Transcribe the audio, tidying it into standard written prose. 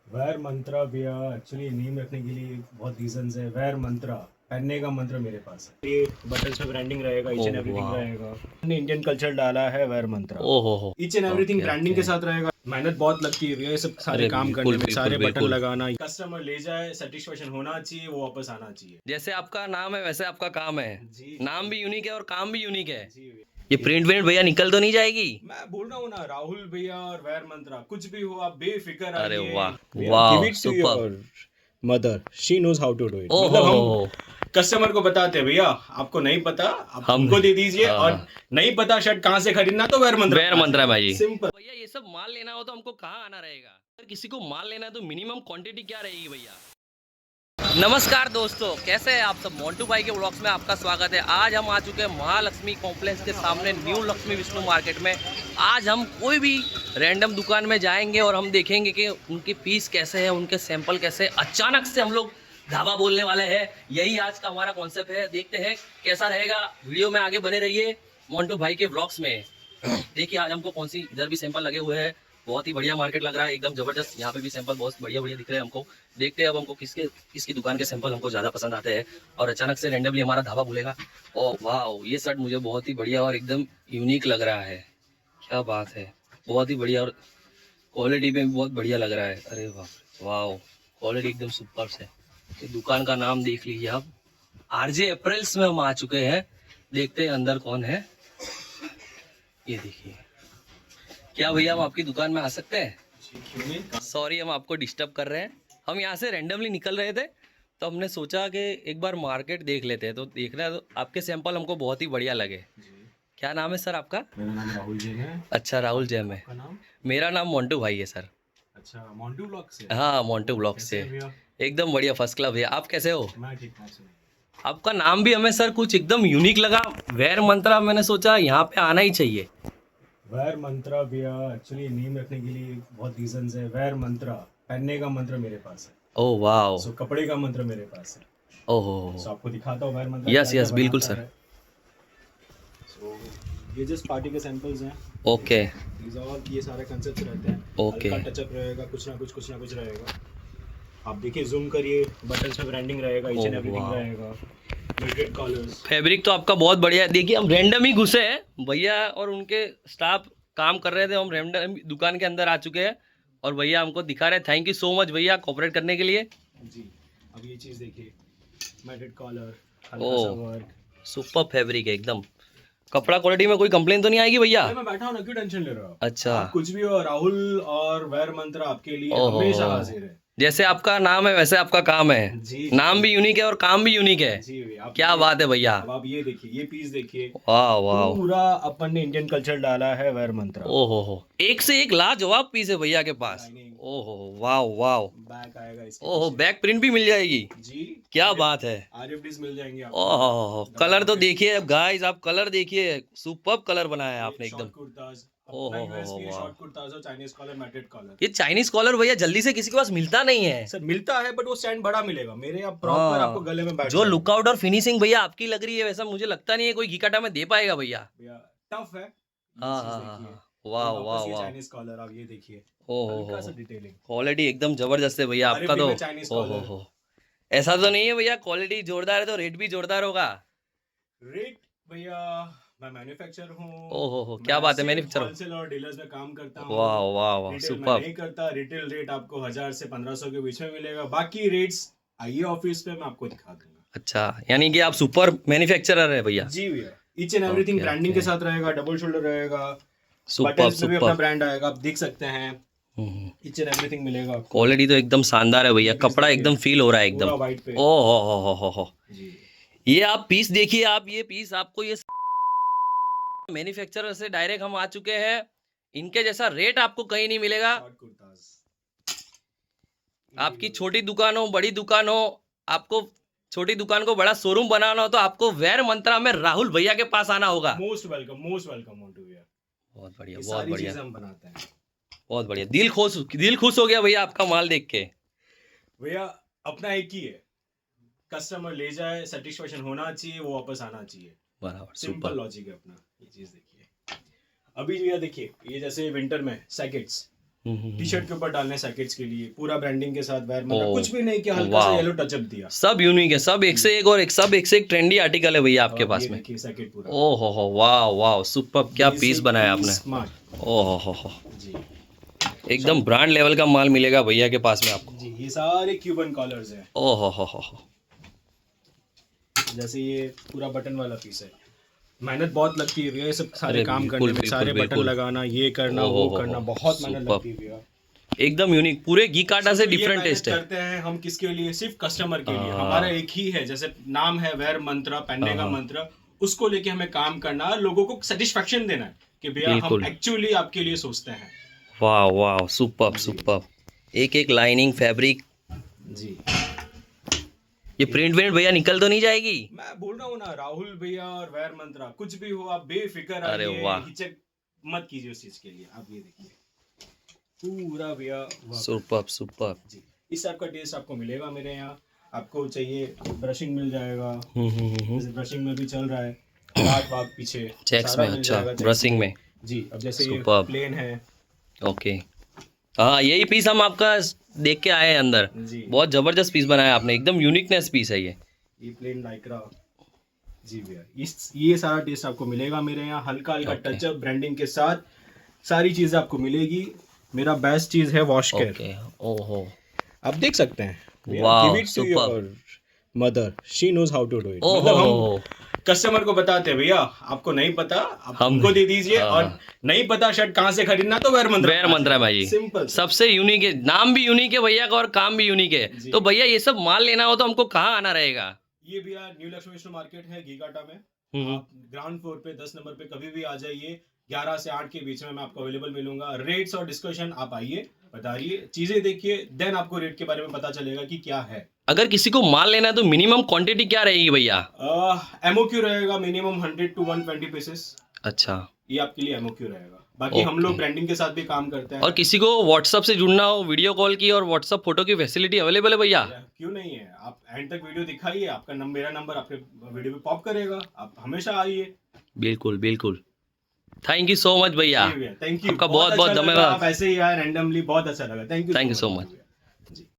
वैर मंत्रा भैया एक्चुअली नीम रखने के लिए बहुत रीजंस है। वैर मंत्रा पहनने का मंत्र मेरे पास है। ये बटन्स पे ब्रांडिंग रहेगा, ईच एंड ओह एवरीथिंग वाह। रहेगा। हमने इंडियन कल्चर डाला है वैर मंत्रा। ओहो हो। Each and everything okay branding okay. के साथ रहेगा। मेहनत बहुत लगती है भैया ये सब सारे अरे काम करने बिल्कुल में, बिल्कुल सारे बटन बिल्कुल। लगाना। कस्टमर ले जाए, सेटिस्फेक्शन होना चाहिए, वो वापस आना चाहिए। जैसे आपका नाम है वैसे आपका काम है। जी नाम भी यूनिक है और काम भी यूनिक है। जी ये प्रिंट विंट भैया निकल तो नहीं जाएगी? मैं बोल रहा हूँ ना, राहुल भैया और वैर मंत्रा कुछ भी हो आप बेफिक्र अरे आइए वाह भैया। Give wow it to super. Your mother, she knows how to do it. ओहो मतलब हम हो। कस्टमर को बताते हैं भैया आपको नहीं पता आप हम हमको दे दीजिए, हाँ और हाँ। नहीं पता शर्ट कहाँ से खरीदना तो वैर मंत्रा वैर पे आ मंत्रा जाइए। भाई। सिंपल। भैया ये सब माल लेना हो तो हमको कहाँ आना रहेगा? अगर किसी को माल लेना है तो मिनिमम क्वांटिटी क्या रहेगी भैया? नमस्कार दोस्तों, कैसे हैं आप सब? मोंटू भाई के व्लॉग्स में आपका स्वागत है। आज हम आ चुके हैं महालक्ष्मी कॉम्प्लेक्स के सामने न्यू लक्ष्मी विष्णु मार्केट में। आज हम कोई भी रैंडम दुकान में जाएंगे और हम देखेंगे कि उनके पीस कैसे हैं, उनके सैंपल कैसे हैं। अचानक से हम लोग ढाबा बोलने वाले हैं। यही आज का हमारा कॉन्सेप्ट है। देखते हैं कैसा रहेगा। वीडियो में आगे बने रहिए मोंटू भाई के व्लॉग्स में। देखिए आज हमको कौन सी, इधर भी सैंपल लगे हुए हैं। बहुत ही बढ़िया मार्केट लग रहा है, एकदम जबरदस्त। यहाँ पे भी सैंपल बहुत बढ़िया बढ़िया दिख रहे हैं हमको। देखते हैं अब हमको किसकी दुकान के सैंपल हमको ज़्यादा पसंद आते हैं। और अचानक से रैंडमली हमारा ढाबा बोलेगा। ओ वाह, ये शर्ट मुझे बहुत ही बढ़िया और एकदम यूनिक लग रहा है। क्या बात है, बहुत ही बढ़िया और क्वालिटी में भी बहुत बढ़िया लग रहा है। अरे वाह वाह, क्वालिटी एकदम सुपर है। ये दुकान का नाम देख लीजिए आप, आरजे अप्रैल्स में हम आ चुके हैं। देखते हैं अंदर कौन है। ये देखिए, क्या भैया हम आपकी दुकान में आ सकते हैं? सॉरी हम आपको डिस्टर्ब कर रहे हैं। हम यहाँ से रैंडमली निकल रहे थे तो हमने सोचा कि एक बार मार्केट देख लेते हैं। तो देख रहे हैं तो आपके सैंपल हमको बहुत ही बढ़िया लगे। क्या नाम है सर आपका? मेरा नाम राहुल जैन है। अच्छा राहुल जैम है। आपका नाम? मेरा नाम मोंटू भाई है सर। अच्छा, मोंटू ब्लॉग से। हाँ मोंटू ब्लॉक कैसे से। हैं भैया? एकदम बढ़िया फर्स्ट क्लास भैया। आप कैसे हो? मैं ठीक हूँ, सुनिए। आपका नाम भी हमें सर कुछ एकदम यूनिक लगा, वैर मंत्रा। मैंने सोचा यहाँ पे आना ही चाहिए। वैर मंत्रा भैया एक्चुअली नीम रखने के लिए बहुत रीजंस है। वैर मंत्रा पहनने का मंत्र मेरे पास है। ओह वाह। सो कपड़े का मंत्र मेरे पास है। ओहो। सो आपको दिखाता हूँ वैर मंत्रा यस क्या क्या यस बिल्कुल बनाता सर। है। सो ये जस्ट पार्टी के सैंपल्स हैं। ओके These all ये सारे कंसेप्ट रहते हैं। ओके। हल्का टचअप रहेगा, कुछ ना कुछ रहेगा। आप देखिए, जूम करिए, बटन्स पे ब्रांडिंग रहेगा, ईच एंड ओह एवरीथिंग वाह। रहेगा। Melted colours. फैब्रिक तो आपका बहुत बढ़िया है। देखिए हम रैंडम ही घुसे हैं, भैया और उनके स्टाफ काम कर रहे थे। हम रैंडम दुकान के अंदर आ चुके हैं और भैया हमको दिखा रहे हैं। थैंक यू सो मच भैया कोऑपरेट करने के लिए। जी, अब ये चीज़ देखिए, मैटेड कॉलर, हल्का सा ओह वर्क। सुपर फैब्रिक है एकदम। कपड़ा क्वालिटी में कोई कंप्लेन तो नहीं आएगी भैया? अरे मैं बैठा हूँ ना, क्यों टेंशन ले रहे हो? अच्छा। आप कुछ भी हो, राहुल और वैर मंत्र आपके लिए ओहो हमेशा हो। हाजिर है। जैसे आपका नाम है वैसे आपका काम है। जी नाम भी यूनिक है और काम भी यूनिक है। जी भैया, आप क्या बात है भैया। अब आप ये देखिए, ये पीस देखिए। वाह वाह। पूरा अपन ने इंडियन कल्चर डाला है वैर मंत्रा। ओहो हो, एक से एक लाजवाब पीस है भैया के पास। Lining, ओहो वाह वाह। बैक आएगा इसके ओहो पीछे। बैक प्रिंट भी मिल जाएगी। जी, क्या बात है। आरएफडीज मिल जाएंगे आपको। ओहो कलर तो देखिए गाइस, आप कलर देखिए, सुपर्ब कलर बनाया है आपने शॉर्ट एकदम। कुर्ताज, ओहो अपना हो यूएसपी है, वाह। शॉर्ट कुर्ताज और चाइनीज कॉलर, मैटेड कॉलर। ये चाइनीज कॉलर भैया जल्दी से किसी के पास मिलता नहीं है। सर मिलता है, बट वो स्टैंड बड़ा मिलेगा। मेरे अब प्रॉपर आपको हाँ, गले में बैठ जो जाएगा। लुकआउट और फिनिशिंग भैया आपकी लग रही है वैसा मुझे लगता नहीं है कोई घिकाटा में दे पाएगा भैया। भैया टफ है। ये हाँ चीज हाँ हाँ देखिए। हाँ। वाह फिर वाह वापस ये वाह। चाइनीज कॉलर, आप ये देखिए, ओहो हल्का सा हो, डिटेलिंग। क्वालिटी एकदम जबरदस्त है भैया आपका आरएफडी तो। में चाइनीज ओहो कॉलर। हो, ऐसा तो नहीं है भैया क्वालिटी जोरदार है तो रेट भी जोरदार होगा? रेट भैया, मैं मैन्युफैक्चर हूँ। ओहो हो, क्या मैं बात है, सिर्फ मैन्युफैक्चर। होलसेल और डीलर्स में काम करता हूँ। वाह वाह वाह रिटेल मैं सुपर। नहीं करता। रिटेल रेट आपको 1000 से 1500 के बीच में मिलेगा। बाकी रेट्स आइए ऑफिस पे, मैं आपको दिखा दूंगा। अच्छा, यानी कि आप सुपर मैन्युफैक्चरर है भैया। जी भैया, each and everything okay branding okay. के साथ रहेगा। डबल शोल्डर रहेगा। सुपर बटन्स पे भी अपना सुपर। ब्रांड आएगा, आप देख सकते हैं। ईच एंड एवरीथिंग मिलेगा आपको। क्वालिटी तो एकदम शानदार है भैया, ये पीस कपड़ा देखिए, एकदम फील हो रहा है एकदम। पूरा वाइट पे। ओ हो। जी ये आप पीस देखिए, आप ये पीस आपको ये मैन्युफैक्चरर से डायरेक्ट हम आ चुके हैं। इनके जैसा रेट आपको कहीं नहीं मिलेगा। शॉर्ट कुर्ताज। आपकी छोटी दुकान हो बड़ी दुकान हो, आपको छोटी दुकान को बड़ा शोरूम बनाना हो तो आपको वैर मंत्रा में राहुल भैया के पास आना होगा। मोस्ट वेलकम मोंटू भैया। बहुत बढ़िया ये बहुत सारी बढ़िया चीजें हम बनाते हैं बहुत बढ़िया। दिल खुश हो गया भैया आपका माल देख के। भैया। अपना एक ही है, कस्टमर ले जाए, सेटिस्फेक्शन होना चाहिए, वो वापस आना चाहिए। बराबर सिंपल सुपर। लॉजिक है अपना। ये चीज देखिए, अभी भैया देखिए, ये जैसे विंटर में सैकेट्स, टी शर्ट के ऊपर डालने सैकेट्स के लिए, पूरा ब्रांडिंग के साथ वेयर मंत्रा, ओ, कुछ भी नहीं किया, हल्का सा वाह। येलो टचअप दिया। सब यूनिक है, सब एक से एक और सब एक से एक ट्रेंडी आर्टिकल है भैया आपके और पास ये में। देखिए सैकेट पूरा ओ हो वाह वाह सुपर, क्या Basic पीस बनाया आपने। स्मार्ट ओ हो जी। एकदम ब्रांड लेवल का माल मिलेगा भैया के पास में आपको। जी ये सारे क्यूबन कॉलर्स हैं। ओ हो जैसे ये पूरा बटन वाला पीस है, मेहनत बहुत लगती है भैया ये सब सारे अरे काम बिल्कुल, करने में, बिल्कुल, सारे बटन बिल्कुल। लगाना, ये करना, ओहो वो हो, करना, हो, बहुत मेहनत सुपर। लगती है भैया। एकदम यूनिक, पूरे घी काटा से सिर्फ ये डिफरेंट मेहनत टेस्ट है। करते हैं हम किसके लिए, सिर्फ कस्टमर के लिए। हाँ। हमारा एक ही है, जैसे नाम है वेयर मंत्रा, पहनने का हाँ। मंत्र, उसको लेके हमें काम करना है, लोगों को सेटिस्फेक्शन देना है कि भैया हम बिल्कुल। एक्चुअली आपके लिए सोचते हैं। वाह वाह सुपर सुपर, एक एक लाइनिंग फैब्रिक। जी ये प्रिंट वेंट भैया निकल तो नहीं जाएगी? मैं बोल रहा हूँ ना, राहुल भैया और वेयर मंत्रा, कुछ भी हो आप बेफिक्र अरे आइए, वाह। हिचक मत कीजिए उस चीज के लिए। आप ये देखिए पूरा भैया work। Super super. जी इस टाइप का टेस्ट आपको मिलेगा मेरे यहाँ। आपको चाहिए ब्रशिंग मिल जाएगा, जैसे ब्रशिंग में भी चल रहा है, दाग वाग पीछे चेक्स सारा में, मिल अच्छा जाएगा checks ब्रशिंग में। जी अब जैसे ये Superb। प्लेन है। ओके हाँ, यही पीस हम आपका देख के आए हैं अंदर। जी बहुत जबरदस्त पीस बनाया आपने, एकदम यूनिकनेस पीस है ये। Plane Lycra. जी भैया ये सारा टेस्ट आपको मिलेगा मेरे यहाँ, हल्का हल्का Okay। टचअप ब्रांडिंग के साथ सारी चीजें आपको मिलेगी। मेरा बेस्ट चीज है वॉश केयर। ओके ओहो आप देख सकते हैं। Wow, give it to superb। Your mother, she knows how to do it. ओहो मतलब हम कस्टमर को बताते हैं भैया आपको नहीं पता आप हम- हमको दे दीजिए, हाँ। और नहीं पता शर्ट कहाँ से खरीदना तो वेयर मंत्रा। वेयर मंत्रा भाई सिंपल। सबसे यूनिक है, नाम भी यूनिक है भैया का और काम भी यूनिक है। जी। तो भैया ये सब माल लेना हो तो हमको कहाँ आना रहेगा? ये भैया न्यू लक्ष्मी विष्णु मार्केट है घीघाटा में। हम्म। आप ग्राउंड फ्लोर पे 10 नंबर पे कभी भी आ जाइए, 11 से 8 के बीच में मैं आपको अवेलेबल मिलूंगा। रेट्स और डिस्कशन आप आइए, बताइए, चीजें देखिए, देन आपको रेट के बारे में पता चलेगा कि क्या है। अगर किसी को माल लेना है तो मिनिमम क्वांटिटी क्या रहेगी भैया? एमओक्यू रहेगा मिनिमम 100 to 120 पीसेस। अच्छा, ये आपके लिए एमओक्यू रहेगा। बाकी हम लोग Okay। ब्रांडिंग के साथ भी काम करते हैं। और किसी को व्हाट्सअप से जुड़ना हो, वीडियो कॉल की और व्हाट्सअप फोटो की फैसिलिटी अवेलेबल है भैया? क्यों नहीं है, आप एंड तक वीडियो दिखाइए, आपका नंबर, मेरा नंबर आपके वीडियो पे पॉप करेगा, आप हमेशा आइए। बिल्कुल बिल्कुल। थैंक यू सो मच भैया, थैंक यू, आपका बहुत बहुत अच्छा लगा, धन्यवाद। आप ऐसे ही आए रैंडमली, बहुत अच्छा लगा। Thank you Thank you so much।